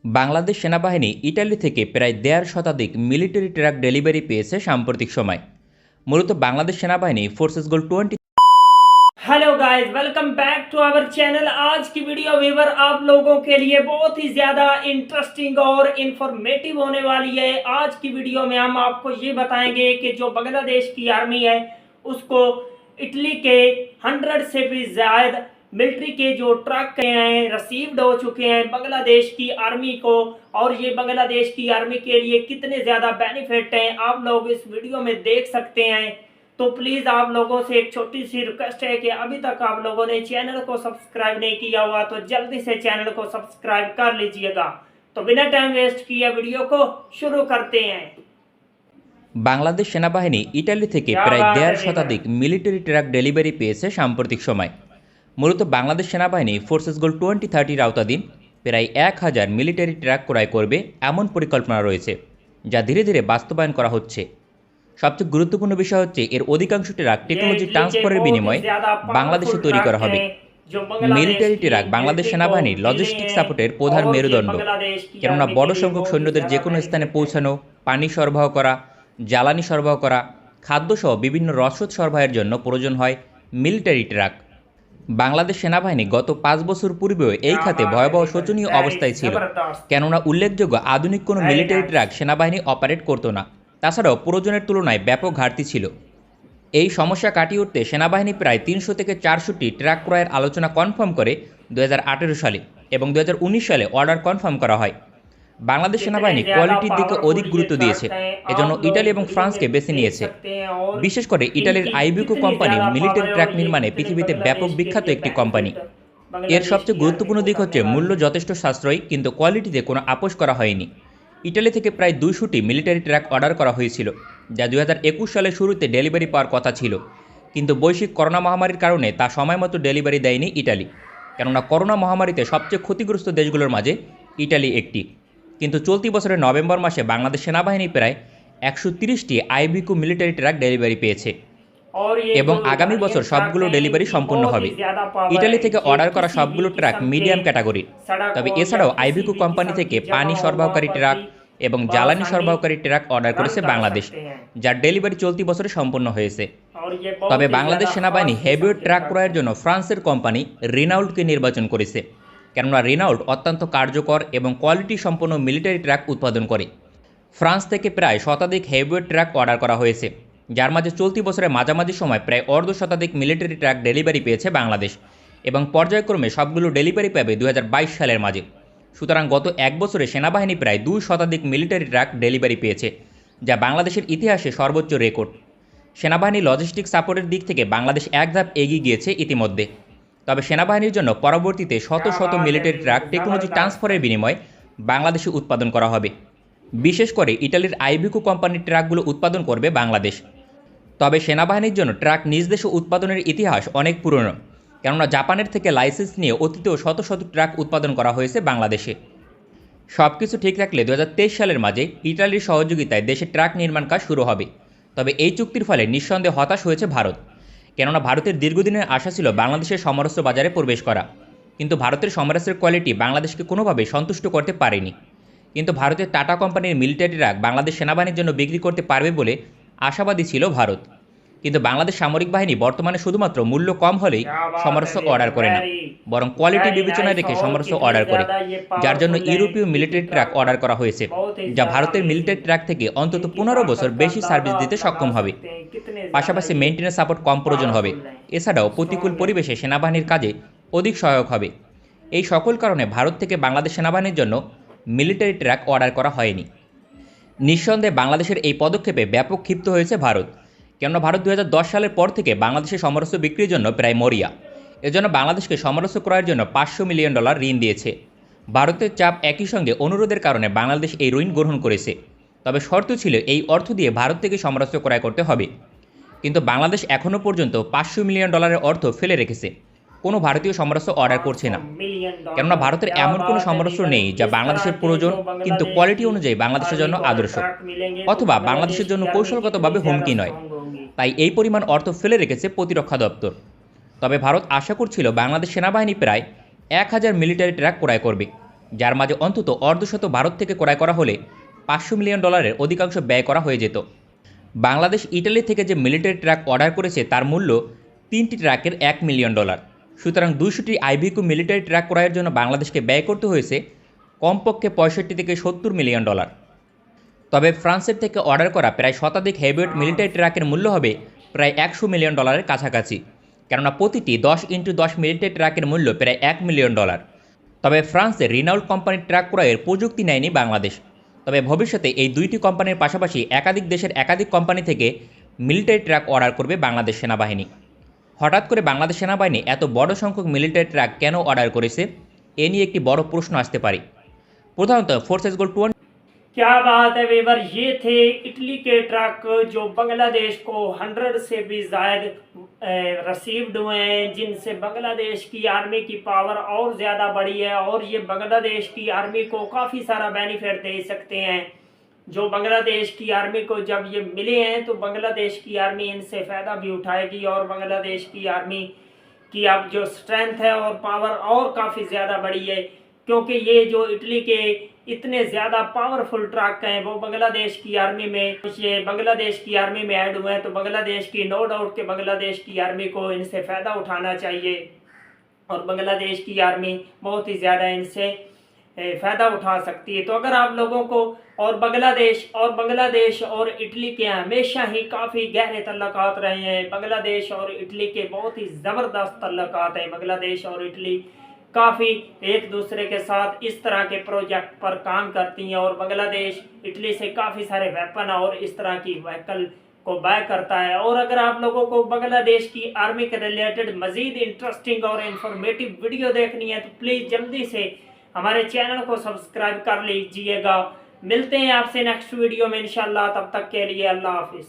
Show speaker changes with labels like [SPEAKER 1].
[SPEAKER 1] বাংলাদেশ সেনাবাহিনী ইটালি থেকে প্রায় ১.৫ শতাধিক মিলিটারি ট্রাক ডেলিভারি পেয়েছে সাম্প্রতিক সময়। মূলত বাংলাদেশ সেনাবাহিনী forces goal 20।
[SPEAKER 2] Hello guys, welcome back to our channel. आज की वीडियो व्यूवर आप लोगों के लिए बहुत ही ज़्यादा इंटरेस्टिंग और इन्फॉर्मेटिव होने वाली है। आज की वीडियो में हम आपको ये बताएंगे कि जो बांग्लादेश की आर्मी है उसको इटली के 100 से भी ज़्यादा मिलिट्री के जो ट्रक हैं रिसीव्ड हो चुके हैं बांग्लादेश की आर्मी को, और ये बांग्लादेश की आर्मी के लिए कितने ज़्यादा बेनिफिट हैं आप लोग इस वीडियो में देख सकते हैं। तो प्लीज़ आप लोगों से एक छोटी सी रिक्वेस्ट है कि अभी तक आप लोगों ने चैनल को सब्सक्राइब नहीं किया हुआ तो जल्दी से चैनल को सब्सक्राइब कर लीजिएगा। तो बिना टाइम वेस्ट किए वीडियो को शुरू करते हैं।
[SPEAKER 1] বাংলাদেশ সেনাবাহিনী ইটালি থেকে প্রায় ১.৫ শতাধিক মিলিটারি ট্রাক ডেলিভারি পেয়েছে সাম্প্রতিক সময়। মূলত বাংলাদেশ সেনাবাহিনী ফোর্সেস গোল 2030-র আওতাধীন প্রায় ১,০০০ মিলিটারি ট্রাক ক্রয় করবে এমন পরিকল্পনা রয়েছে, যা ধীরে ধীরে বাস্তবায়ন করা হচ্ছে। সবচেয়ে গুরুত্বপূর্ণ বিষয় হচ্ছে এর অধিকাংশ ট্রাক টেকনোলজি ট্রান্সফারের বিনিময়ে বাংলাদেশে তৈরি করা হবে। মিলিটারি ট্রাক বাংলাদেশ সেনাবাহিনীর লজিস্টিক সাপোর্টের প্রধান মেরুদণ্ড, কেননা বড় সংখ্যক সৈন্যদের যে কোনো স্থানে পৌঁছানো, পানি সরবরাহ করা, জ্বালানি সরবরাহ করা, খাদ্যসহ বিভিন্ন রসদ সরবরাহের জন্য প্রয়োজন হয় মিলিটারি ট্রাক। বাংলাদেশ সেনাবাহিনী গত ৫ বছর পূর্বেও এই খাতে ভয়াবহ শোচনীয় অবস্থায় ছিল, কেননা উল্লেখযোগ্য আধুনিক কোনো মিলিটারি ট্রাক সেনাবাহিনী অপারেট করতো না। তাছাড়াও প্রয়োজনের তুলনায় ব্যাপক ঘাটতি ছিল। এই সমস্যা কাটিয়ে উঠতে সেনাবাহিনী প্রায় ৩০০ থেকে ৪০০টি ট্রাক ক্রয়ের আলোচনা কনফার্ম করে ২০১৮ সালে এবং ২০১৯ সালে অর্ডার কনফার্ম করা হয়। বাংলাদেশ সেনাবাহিনী কোয়ালিটির দিকে অধিক গুরুত্ব দিয়েছে, এজন্য ইটালি এবং ফ্রান্সকে বেছে নিয়েছে। বিশেষ করে ইটালির আইবিকো কোম্পানি মিলিটারি ট্রাক নির্মাণে পৃথিবীতে ব্যাপক বিখ্যাত একটি কোম্পানি। এর সবচেয়ে গুরুত্বপূর্ণ দিক হচ্ছে মূল্য যথেষ্ট সাশ্রয়ী, কিন্তু কোয়ালিটিতে কোনো আপোষ করা হয়নি। ইটালি থেকে প্রায় ২০০টি মিলিটারি ট্রাক অর্ডার করা হয়েছিল, যা ২০২১ সালের শুরুতে ডেলিভারি পাওয়ার কথা ছিল, কিন্তু বৈশ্বিক করোনা মহামারীর কারণে তা সময়মতো ডেলিভারি দেয়নি ইটালি। কেননা করোনা মহামারীতে সবচেয়ে ক্ষতিগ্রস্ত দেশগুলোর মাঝে ইটালি একটি। কিন্তু চলতি বছরের নভেম্বর মাসে বাংলাদেশ সেনাবাহিনী প্রায় ১৩০টি আইবিকো মিলিটারি ট্রাক ডেলিভারি পেয়েছে এবং আগামী বছর সবগুলো ডেলিভারি সম্পন্ন হবে। ইটালি থেকে অর্ডার করা সবগুলো ট্রাক মিডিয়াম ক্যাটাগরির। তবে এছাড়াও আইবিকো কোম্পানি থেকে পানি সরবরাহকারী ট্রাক এবং জ্বালানি সরবরাহকারী ট্রাক অর্ডার করেছে বাংলাদেশ, যার ডেলিভারি চলতি বছরে সম্পন্ন হয়েছে। তবে বাংলাদেশ সেনাবাহিনী হেভিওয়েট ট্রাক ক্রয়ের জন্য ফ্রান্সের কোম্পানি রেনাউল্টকে নির্বাচন করেছে, কেননা রেনাউল্ট অত্যন্ত কার্যকর এবং কোয়ালিটি সম্পন্ন মিলিটারি ট্রাক উৎপাদন করে। ফ্রান্স থেকে প্রায় শতাধিক হেভিওয়েট ট্রাক অর্ডার করা হয়েছে, যার মাঝে চলতি বছরের মাঝামাঝি সময় প্রায় অর্ধ শতাধিক মিলিটারি ট্রাক ডেলিভারি পেয়েছে বাংলাদেশ এবং পর্যায়ক্রমে সবগুলো ডেলিভারি পাবে ২০২২ সালের মাঝে। সুতরাং গত এক বছরে সেনাবাহিনী প্রায় ২ শতাধিক মিলিটারি ট্রাক ডেলিভারি পেয়েছে, যা বাংলাদেশের ইতিহাসে সর্বোচ্চ রেকর্ড। সেনাবাহিনীর লজিস্টিক সাপোর্টের দিক থেকে বাংলাদেশ এক ধাপ এগিয়ে গিয়েছে ইতিমধ্যে। তবে সেনাবাহিনীর জন্য পরবর্তীতে শত শত মিলিটারি ট্রাক টেকনোলজি ট্রান্সফারের বিনিময়ে বাংলাদেশে উৎপাদন করা হবে। বিশেষ করে ইটালির আইবিকো কোম্পানির ট্রাকগুলো উৎপাদন করবে বাংলাদেশ। তবে সেনাবাহিনীর জন্য ট্রাক নিজ দেশে উৎপাদনের ইতিহাস অনেক পুরনো, কেননা জাপানের থেকে লাইসেন্স নিয়ে অতীতেও শত শত ট্রাক উৎপাদন করা হয়েছে বাংলাদেশে। সব কিছু ঠিক রাখলে ২০২৩ সালের মাঝে ইটালির সহযোগিতায় দেশে ট্রাক নির্মাণ কাজ শুরু হবে। তবে এই চুক্তির ফলে নিঃসন্দেহে হতাশ হয়েছে ভারত, কেননা ভারতের দীর্ঘদিনের আশা ছিল বাংলাদেশের সমরাস্ত্র বাজারে প্রবেশ করা, কিন্তু ভারতের সমরাস্ত্রের কোয়ালিটি বাংলাদেশকে কোনোভাবেই সন্তুষ্ট করতে পারেনি। কিন্তু ভারতের টাটা কোম্পানির মিলিটারি ট্রাক বাংলাদেশ সেনাবাহিনীর জন্য বিক্রি করতে পারবে বলে আশাবাদী ছিল ভারত। কিন্তু বাংলাদেশ সামরিক বাহিনী বর্তমানে শুধুমাত্র মূল্য কম হলেই সমরাস্ত্র অর্ডার করে না, বরং কোয়ালিটি বিবেচনায় রেখে সমরাস্ত্র অর্ডার করে, যার জন্য ইউরোপীয় মিলিটারি ট্রাক অর্ডার করা হয়েছে, যা ভারতের মিলিটারি ট্রাক থেকে অন্তত ১৫ বছর বেশি সার্ভিস দিতে সক্ষম হবে। পাশাপাশি মেইনটেন্যান্স সাপোর্ট কম প্রয়োজন হবে। এছাড়াও প্রতিকূল পরিবেশে সেনাবাহিনীর কাজে অধিক সহায়ক হবে। এই সকল কারণে ভারত থেকে বাংলাদেশ সেনাবাহিনীর জন্য মিলিটারি ট্রাক অর্ডার করা হয়নি। নিঃসন্দেহে বাংলাদেশের এই পদক্ষেপে ব্যাপক ক্ষিপ্ত হয়েছে ভারত, কেননা ভারত ২০১০ সালের পর থেকে বাংলাদেশের সমরাস্ত্র বিক্রির জন্য প্রায় মরিয়া। এজন্য বাংলাদেশকে সমরাস্ত্র ক্রয়ের জন্য $৫০০ মিলিয়ন ঋণ দিয়েছে। ভারতের চাপ একই সঙ্গে অনুরোধের কারণে বাংলাদেশ এই ঋণ গ্রহণ করেছে। তবে শর্ত ছিল এই অর্থ দিয়ে ভারত থেকে সমরাস্ত্র ক্রয় করতে হবে। কিন্তু বাংলাদেশ এখনও পর্যন্ত $৫০০ মিলিয়ন অর্থ ফেলে রেখেছে, কোনো ভারতীয় সমরাস্ত্র অর্ডার করছে না। কেননা ভারতের এমন কোনো সমরাস্ত্র নেই যা বাংলাদেশের প্রয়োজন কিন্তু কোয়ালিটি অনুযায়ী বাংলাদেশের জন্য আদর্শ, অথবা বাংলাদেশের জন্য কৌশলগতভাবে হুমকি নয়। তাই এই পরিমাণ অর্থ ফেলে রেখেছে প্রতিরক্ষা দপ্তর। তবে ভারত আশা করছিল বাংলাদেশ সেনাবাহিনী প্রায় ১,০০০ মিলিটারি ট্রাক ক্রয় করবে, যার মাঝে অন্তত অর্ধশত ভারত থেকে ক্রয় করা হলে $500 মিলিয়ন অধিকাংশ ব্যয় করা হয়ে যেত। বাংলাদেশ ইটালি থেকে যে মিলিটারি ট্রাক অর্ডার করেছে তার মূল্য 3টি ট্রাকের $1 মিলিয়ন। সুতরাং 200টি আইভিকো মিলিটারি ট্রাক ক্রয়ের জন্য বাংলাদেশকে ব্যয় করতে হয়েছে কমপক্ষে 65 থেকে $70 মিলিয়ন। তবে ফ্রান্সের থেকে অর্ডার করা প্রায় শতাধিক হেভিওয়েট মিলিটারি ট্রাকের মূল্য হবে প্রায় $100 মিলিয়ন কাছাকাছি, কেননা প্রতিটি 10x10 মিলিটারি ট্রাকের মূল্য প্রায় $1 মিলিয়ন। তবে ফ্রান্সের রিনাউল্ড কোম্পানির ট্রাক ক্রয়ের প্রযুক্তি নেয়নি বাংলাদেশ। তবে ভবিষ্যতে এই দুইটি কোম্পানির পাশাপাশি একাধিক দেশের একাধিক কোম্পানি থেকে মিলিটারি ট্রাক অর্ডার করবে বাংলাদেশ সেনাবাহিনী। হঠাৎ করে বাংলাদেশ সেনাবাহিনী এত বড় সংখ্যক মিলিটারি ট্রাক কেন অর্ডার করেছে, এ নিয়ে একটি বড় প্রশ্ন আসতে পারে। প্রধানত ফোর্সেস গোল্ড 20।
[SPEAKER 2] क्या बात है वीवर, ये थे इटली के ट्रक जो बांग्लादेश को 100 से भी ज़्यादा रिसीव्ड हुए हैं, जिनसे बांग्लादेश की आर्मी की पावर और ज़्यादा बढ़ी है और ये बांग्लादेश की आर्मी को काफ़ी सारा बेनिफिट दे सकते हैं। जो बांग्लादेश की आर्मी को जब ये मिले हैं तो बांग्लादेश की आर्मी इनसे फ़ायदा भी उठाएगी और बांग्लादेश की आर्मी की अब जो स्ट्रेंथ है और पावर और काफ़ी ज़्यादा बढ़ी है, क्योंकि ये जो इटली के इतने ज़्यादा पावरफुल ट्रक हैं वो बांग्लादेश की आर्मी में ऐड हुए हैं। तो बांग्लादेश की नो डाउट कि बांग्लादेश की आर्मी को इनसे फ़ायदा उठाना चाहिए और बांग्लादेश की आर्मी बहुत ही ज़्यादा इनसे फ़ायदा उठा सकती है। तो अगर आप लोगों को और बांग्लादेश और इटली के हमेशा ही काफ़ी गहरे तल्लुकात रहे हैं। बांग्लादेश और इटली के बहुत ही ज़बरदस्त तल्लुकात हैं। बांग्लादेश और इटली काफ़ी एक दूसरे के साथ इस तरह के प्रोजेक्ट पर काम करती हैं और बांग्लादेश इटली से काफ़ी सारे वेपन और इस तरह की व्हीकल को बाय करता है। और अगर आप लोगों को बांग्लादेश की आर्मी के रिलेटेड मज़ीद इंटरेस्टिंग और इन्फॉर्मेटिव वीडियो देखनी है तो प्लीज़ जल्दी से हमारे चैनल को सब्सक्राइब कर लीजिएगा। मिलते हैं आपसे नेक्स्ट वीडियो में इंशाल्लाह, तब तक के लिए अल्लाह हाफिज़।